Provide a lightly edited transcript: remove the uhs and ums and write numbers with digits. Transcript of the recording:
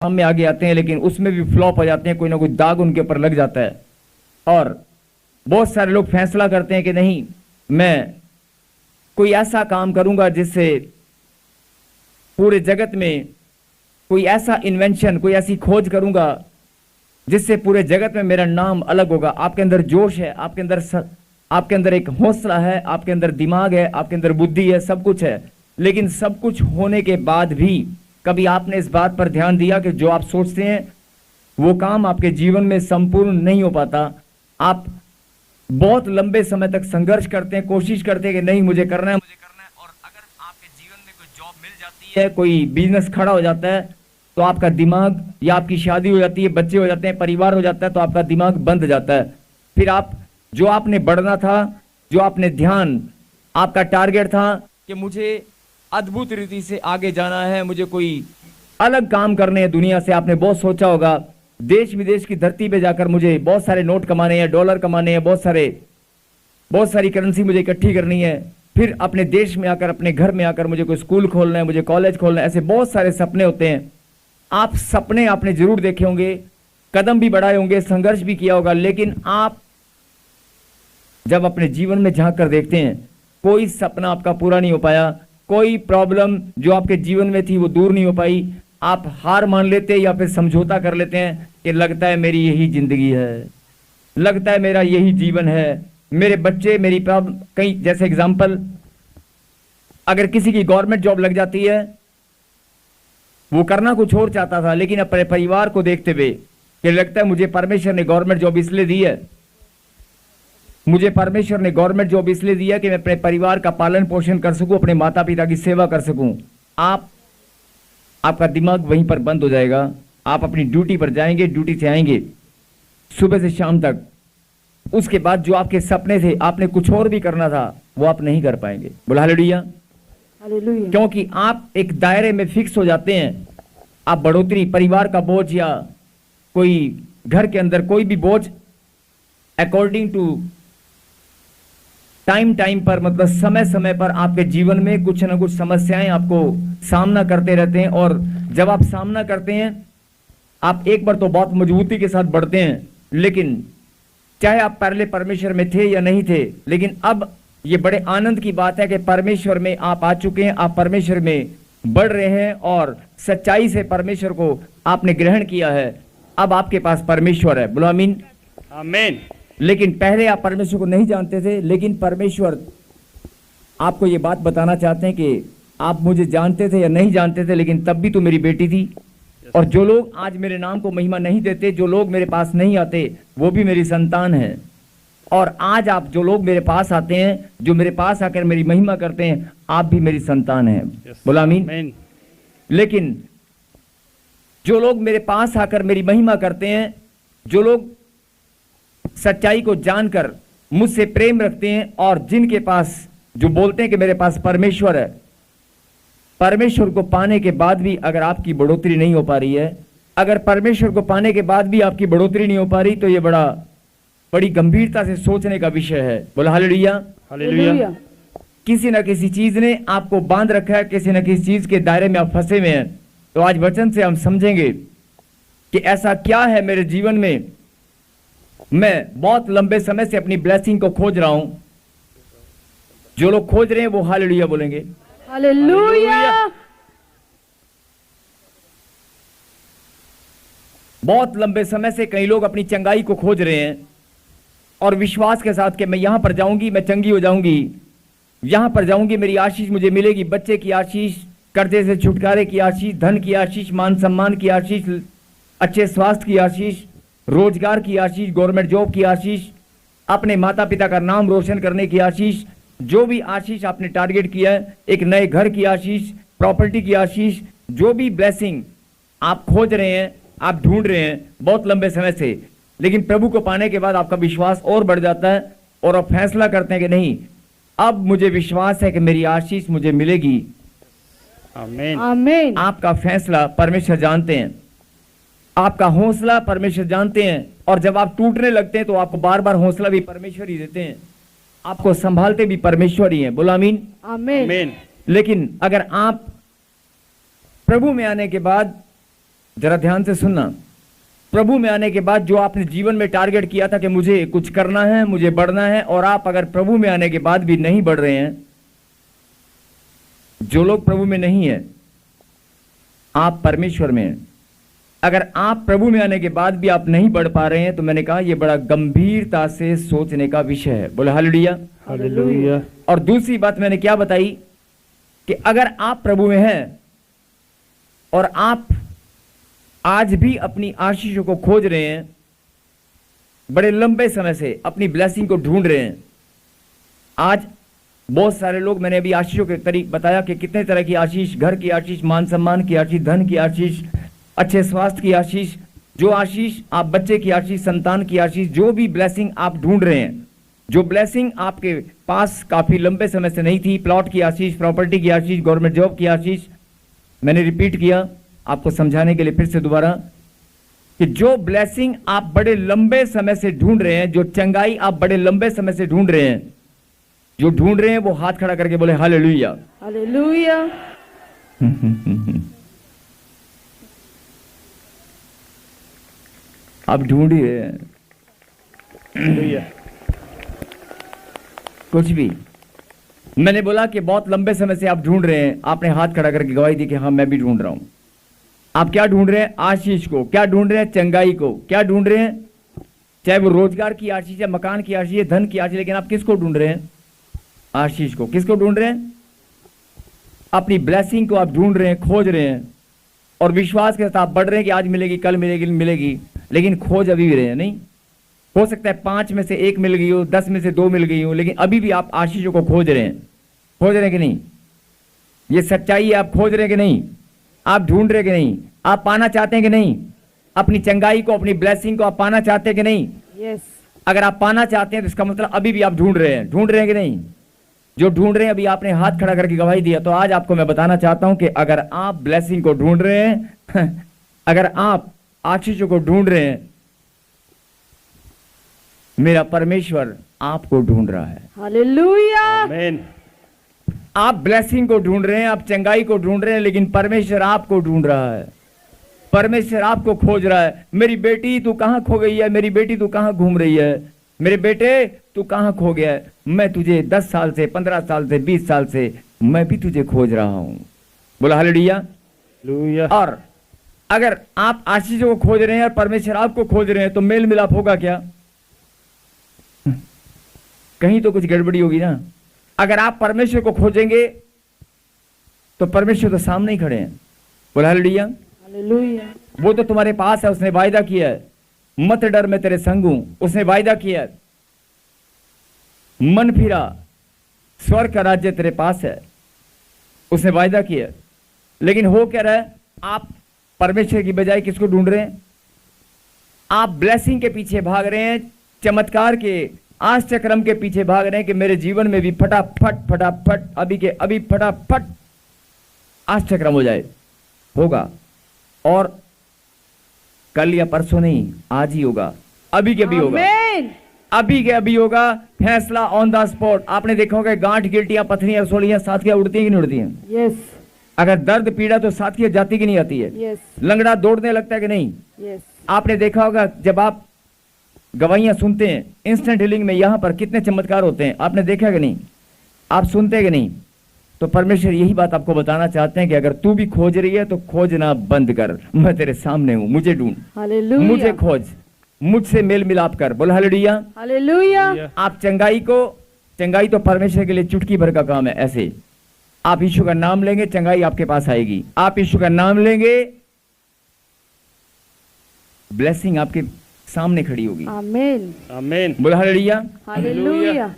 काम में आगे आते हैं, लेकिन उसमें भी फ्लॉप हो जाते हैं, कोई ना कोई दाग उनके ऊपर लग जाता है। और बहुत सारे लोग फैसला करते हैं कि नहीं, मैं कोई ऐसा काम करूंगा जिससे पूरे जगत में, कोई ऐसा इन्वेंशन, कोई ऐसी खोज करूंगा जिससे पूरे जगत में मेरा नाम अलग होगा। आपके अंदर जोश है, आपके अंदर एक हौसला है, आपके अंदर दिमाग है, आपके अंदर बुद्धि है, सब कुछ है। लेकिन सब कुछ होने के बाद भी कभी आपने इस बात पर ध्यान दिया कि जो आप सोचते हैं वो काम आपके जीवन में संपूर्ण नहीं हो पाता। आप बहुत लंबे समय तक संघर्ष करते हैं, कोशिश करते हैं कि नहीं मुझे करना है, मुझे करना है। और अगर आपके जीवन में कोई जॉब मिल जाती है, कोई बिजनेस खड़ा हो जाता है, तो आपका दिमाग, या आपकी शादी हो जाती है, बच्चे हो जाते हैं, परिवार हो जाता है, तो आपका दिमाग बंद जाता है। फिर आप, जो आपने बढ़ना था, जो आपने ध्यान, आपका टारगेट था कि मुझे अद्भुत रीति से आगे जाना है, मुझे कोई अलग काम करने हैं दुनिया से, आपने बहुत सोचा होगा, देश विदेश की धरती पे जाकर मुझे बहुत सारे नोट कमाने हैं, डॉलर कमाने हैं, बहुत सारी करेंसी मुझे इकट्ठी करनी है। फिर अपने देश में आकर, अपने घर में आकर मुझे कोई स्कूल खोलना है, मुझे कॉलेज खोलना है। ऐसे बहुत सारे सपने होते हैं। आप सपने आपने जरूर देखे होंगे, कदम भी बढ़ाए होंगे, संघर्ष भी किया होगा, लेकिन आप जब अपने जीवन में झांक कर देखते हैं, कोई सपना आपका पूरा नहीं हो पाया, कोई प्रॉब्लम जो आपके जीवन में थी वो दूर नहीं हो पाई। आप हार मान लेते या फिर समझौता कर लेते हैं कि लगता है मेरी यही जिंदगी है, लगता है मेरा यही जीवन है, मेरे बच्चे, मेरी प्रॉब्लम। कई जैसे एग्जांपल, अगर किसी की गवर्नमेंट जॉब लग जाती है, वो करना कुछ और चाहता था, लेकिन अपने परिवार को देखते हुए कि लगता है मुझे परमेश्वर ने गवर्नमेंट जॉब इसलिए दी है, मुझे परमेश्वर ने गवर्नमेंट जॉब इसलिए दी है कि मैं अपने परिवार का पालन पोषण कर सकूं, अपने माता पिता की सेवा कर सकूं। आपका दिमाग वहीं पर बंद हो जाएगा। आप अपनी ड्यूटी पर जाएंगे, ड्यूटी से आएंगे सुबह से शाम तक, उसके बाद जो आपके सपने थे, आपने कुछ और भी करना था, वो आप नहीं कर पाएंगे। बोला हालेलुया। क्योंकि आप एक दायरे में फिक्स हो जाते हैं। आप बढ़ोतरी, परिवार का बोझ या कोई घर के अंदर कोई भी बोझ, अकॉर्डिंग टू टाइम पर, मतलब समय समय पर आपके जीवन में कुछ ना कुछ समस्याएं आपको सामना करते रहते हैं। और जब आप सामना करते हैं, आप एक बार तो बहुत मजबूती के साथ बढ़ते हैं, लेकिन चाहे आप पहले परमेश्वर में थे या नहीं थे, लेकिन अब ये बड़े आनंद की बात है कि परमेश्वर में आप आ चुके हैं, आप परमेश्वर में बढ़ रहे हैं और सच्चाई से परमेश्वर को आपने ग्रहण किया है। अब आपके पास परमेश्वर है। बोलो आमीन। आमीन। लेकिन पहले आप परमेश्वर को नहीं जानते थे, लेकिन परमेश्वर आपको ये बात बताना चाहते हैं कि आप मुझे जानते थे या नहीं जानते थे, लेकिन तब भी तो मेरी बेटी थी। और जो लोग आज मेरे नाम को महिमा नहीं देते, जो लोग मेरे पास नहीं आते, वो भी मेरी संतान है। और आज आप जो लोग मेरे पास आते हैं, जो मेरे पास आकर मेरी महिमा करते हैं, आप भी मेरी संतान हैं। बोला आमीन। लेकिन जो लोग मेरे पास आकर मेरी महिमा करते हैं, जो लोग सच्चाई को जानकर मुझसे प्रेम रखते हैं, और जिनके पास, जो बोलते हैं कि मेरे पास परमेश्वर है, परमेश्वर को पाने के बाद भी अगर आपकी बढ़ोतरी नहीं हो पा रही है, अगर परमेश्वर को पाने के बाद भी आपकी बढ़ोतरी नहीं हो पा रही, तो ये बड़ी गंभीरता से सोचने का विषय है। बोला हालेलुया। हालेलुया। किसी न किसी चीज ने आपको बांध रखा है, किसी न किसी चीज के दायरे में आप फंसे हुए हैं। तो आज वचन से हम समझेंगे कि ऐसा क्या है मेरे जीवन में, मैं बहुत लंबे समय से अपनी ब्लेसिंग को खोज रहा हूं। जो लोग खोज रहे हैं वो हालेलुया बोलेंगे। हालेलुया। बहुत लंबे समय से कई लोग अपनी चंगाई को खोज रहे हैं और विश्वास के साथ कि मैं यहां पर जाऊंगी, मैं चंगी हो जाऊंगी, यहां पर जाऊंगी, मेरी आशीष मुझे मिलेगी, बच्चे की आशीष, कर्जे से छुटकारे की आशीष, धन की आशीष, मान सम्मान की आशीष, अच्छे स्वास्थ्य की आशीष, रोजगार की आशीष, गवर्नमेंट जॉब की आशीष, अपने माता पिता का नाम रोशन करने की आशीष, जो भी आशीष आपने टारगेट किया है, एक नए घर की आशीष, प्रॉपर्टी की आशीष, जो भी ब्लेसिंग आप खोज रहे हैं, आप ढूंढ रहे हैं बहुत लंबे समय से, लेकिन प्रभु को पाने के बाद आपका विश्वास और बढ़ जाता है और आप फैसला करते हैं कि नहीं, अब मुझे विश्वास है कि मेरी आशीष मुझे मिलेगी। आमीन। आमीन। आपका फैसला परमेश्वर जानते हैं, आपका हौसला परमेश्वर जानते हैं। और जब आप टूटने लगते हैं तो आपको बार बार हौसला भी परमेश्वर ही देते हैं, आपको संभालते भी परमेश्वर ही हैं। बोला आमीन। आमीन। आमीन। लेकिन अगर आप प्रभु में आने के बाद जरा ध्यान से सुनना। प्रभु में आने के बाद जो आपने जीवन में टारगेट किया था कि मुझे कुछ करना है, मुझे बढ़ना है, और आप अगर प्रभु में आने के बाद भी नहीं बढ़ रहे हैं, जो लोग प्रभु में नहीं है, आप परमेश्वर में हैं, अगर आप प्रभु में आने के बाद भी आप नहीं बढ़ पा रहे हैं, तो मैंने कहा यह बड़ा गंभीरता से सोचने का विषय है। बोले हालेलुया। हालेलुया। और दूसरी बात मैंने क्या बताई कि अगर आप प्रभु में हैं और आप आज भी अपनी आशीषों को खोज रहे हैं, बड़े लंबे समय से अपनी ब्लेसिंग को ढूंढ रहे हैं। आज बहुत सारे लोग, मैंने अभी आशीषों के तरीके बताया कि कितने तरह की आशीष, घर की आशीष, मान सम्मान की आशीष, धन की आशीष, अच्छे स्वास्थ्य की आशीष, जो आशीष आप बच्चे की आशीष, संतान की आशीष, जो भी ब्लेसिंग आप ढूंढ रहे हैं, जो ब्लेसिंग आपके पास काफी लंबे समय से नहीं थी, प्लॉट की आशीष, प्रॉपर्टी की आशीष, गवर्नमेंट जॉब की आशीष, मैंने रिपीट किया आपको समझाने के लिए फिर से दोबारा कि जो ब्लेसिंग आप बड़े लंबे समय से ढूंढ रहे हैं, जो चंगाई आप बड़े लंबे समय से ढूंढ रहे हैं, जो ढूंढ रहे हैं, वो हाथ खड़ा करके बोले हालेलुया। हालेलुया। आप ढूंढ ही रहे हैं हालेलुया। कुछ भी। मैंने बोला कि बहुत लंबे समय से आप ढूंढ रहे हैं, आपने हाथ खड़ा करके गवाही दी कि हाँ मैं भी ढूंढ रहा हूं। आप क्या ढूंढ रहे हैं? आशीष को। क्या ढूंढ रहे हैं? चंगाई को। क्या ढूंढ रहे हैं? चाहे वो रोजगार की आशीष है, मकान की आशीष है, धन की आशीष, लेकिन आप किसको ढूंढ रहे हैं? आशीष को। किसको ढूंढ रहे हैं? अपनी ब्लेसिंग को आप ढूंढ रहे हैं, खोज रहे हैं, और विश्वास के साथ आप बढ़ रहे हैं कि आज मिलेगी, कल मिलेगी, मिलेगी, लेकिन खोज अभी भी रहे हैं। नहीं हो सकता है 5 में से 1 मिल गई हो, 10 में से 2 मिल गई हो, लेकिन अभी भी आप आशीषों को खोज रहे हैं। खोज रहे हैं कि नहीं? ये सच्चाई है। आप खोज रहे हैं कि नहीं? आप ढूंढ रहे हैं कि नहीं? आप पाना चाहते हैं कि नहीं? अपनी चंगाई को, अपनी ब्लेसिंग को आप पाना चाहते हैं कि नहीं? यस। अगर आप पाना चाहते हैं तो इसका मतलब अभी भी आप ढूंढ रहे हैं। ढूंढ रहे हैं कि नहीं? जो ढूंढ रहे हैं, अभी आपने हाथ खड़ा करके गवाही दिया, तो आज आपको मैं बताना चाहता हूं कि अगर आप ब्लेसिंग को ढूंढ रहे हैं, अगर आप आशीषों को ढूंढ रहे हैं, मेरा परमेश्वर आपको ढूंढ रहा है। हालेलुया। आमीन। आप ब्लेसिंग को ढूंढ रहे हैं, आप चंगाई को ढूंढ रहे हैं, लेकिन परमेश्वर आपको ढूंढ रहा है। परमेश्वर आपको खोज रहा है। मेरी बेटी तू कहां खो गई है? मेरी बेटी तू कहां घूम रही है? मेरे बेटे तू कहां खो गया है? मैं तुझे 10 साल से, 15 साल से, 20 साल से मैं भी तुझे खोज रहा हूं। बोला हालेलुया। हालेलुया। और अगर आप आशीषों को खोज रहे हैं और परमेश्वर आपको खोज रहे हैं, तो मेल मिलाप होगा क्या? कहीं तो कुछ गड़बड़ी होगी ना। अगर आप परमेश्वर को खोजेंगे तो परमेश्वर तो सामने ही खड़े हैं। बोला हालेलुया। हालेलुया। वो तो तुम्हारे पास है, उसने वायदा किया है, मत डर मैं तेरे संग हूं, उसने वायदा किया है। मन फिरा, स्वर्ग का राज्य तेरे पास है, उसने वायदा किया है। लेकिन हो क्या रहा है? आप परमेश्वर की बजाय किसको ढूंढ रहे हैं? आप ब्लेसिंग के पीछे भाग रहे हैं, चमत्कार के, आश्चर्यक्रम के पीछे भाग रहे हैं कि मेरे जीवन में भी फटाफट फटाफट अभी के अभी फटाफट आश्चर्यक्रम हो जाए। होगा, और कल या परसों नहीं, आज ही होगा, अभी के अभी होगा, अभी के अभी होगा। फैसला ऑन द स्पॉट। आपने देखा होगा गांठ, गिल्टियां, पथरियां, रसोलियां साथियां उड़ती हैं कि नहीं उड़ती हैं? यस। अगर दर्द पीड़ा तो साथियां जाती कि नहीं आती है? यस। लंगड़ा दौड़ने लगता है कि नहीं? यस। आपने देखा होगा जब आप गवाहियां सुनते हैं इंस्टेंट हीलिंग में, यहां पर कितने चमत्कार होते हैं, आपने देखा कि नहीं? आप सुनते हैं कि नहीं? तो परमेश्वर यही बात आपको बताना चाहते हैं कि अगर तू भी खोज रही है तो खोजना बंद कर। मैं तेरे सामने हूं, मुझे ढूंढ, हालेलुया। मुझे खोज, मुझसे मेल मिलाप कर। बोल हालेलुया। हालेलुया। आप चंगाई को, चंगाई तो परमेश्वर के लिए चुटकी भर का काम है। ऐसे आप यीशु का नाम लेंगे, चंगाई आपके पास आएगी। आप यीशु का नाम लेंगे, ब्लेसिंग आपके सामने खड़ी होगी। आमीन। आमीन। बोल हालेलुया। हालेलुया।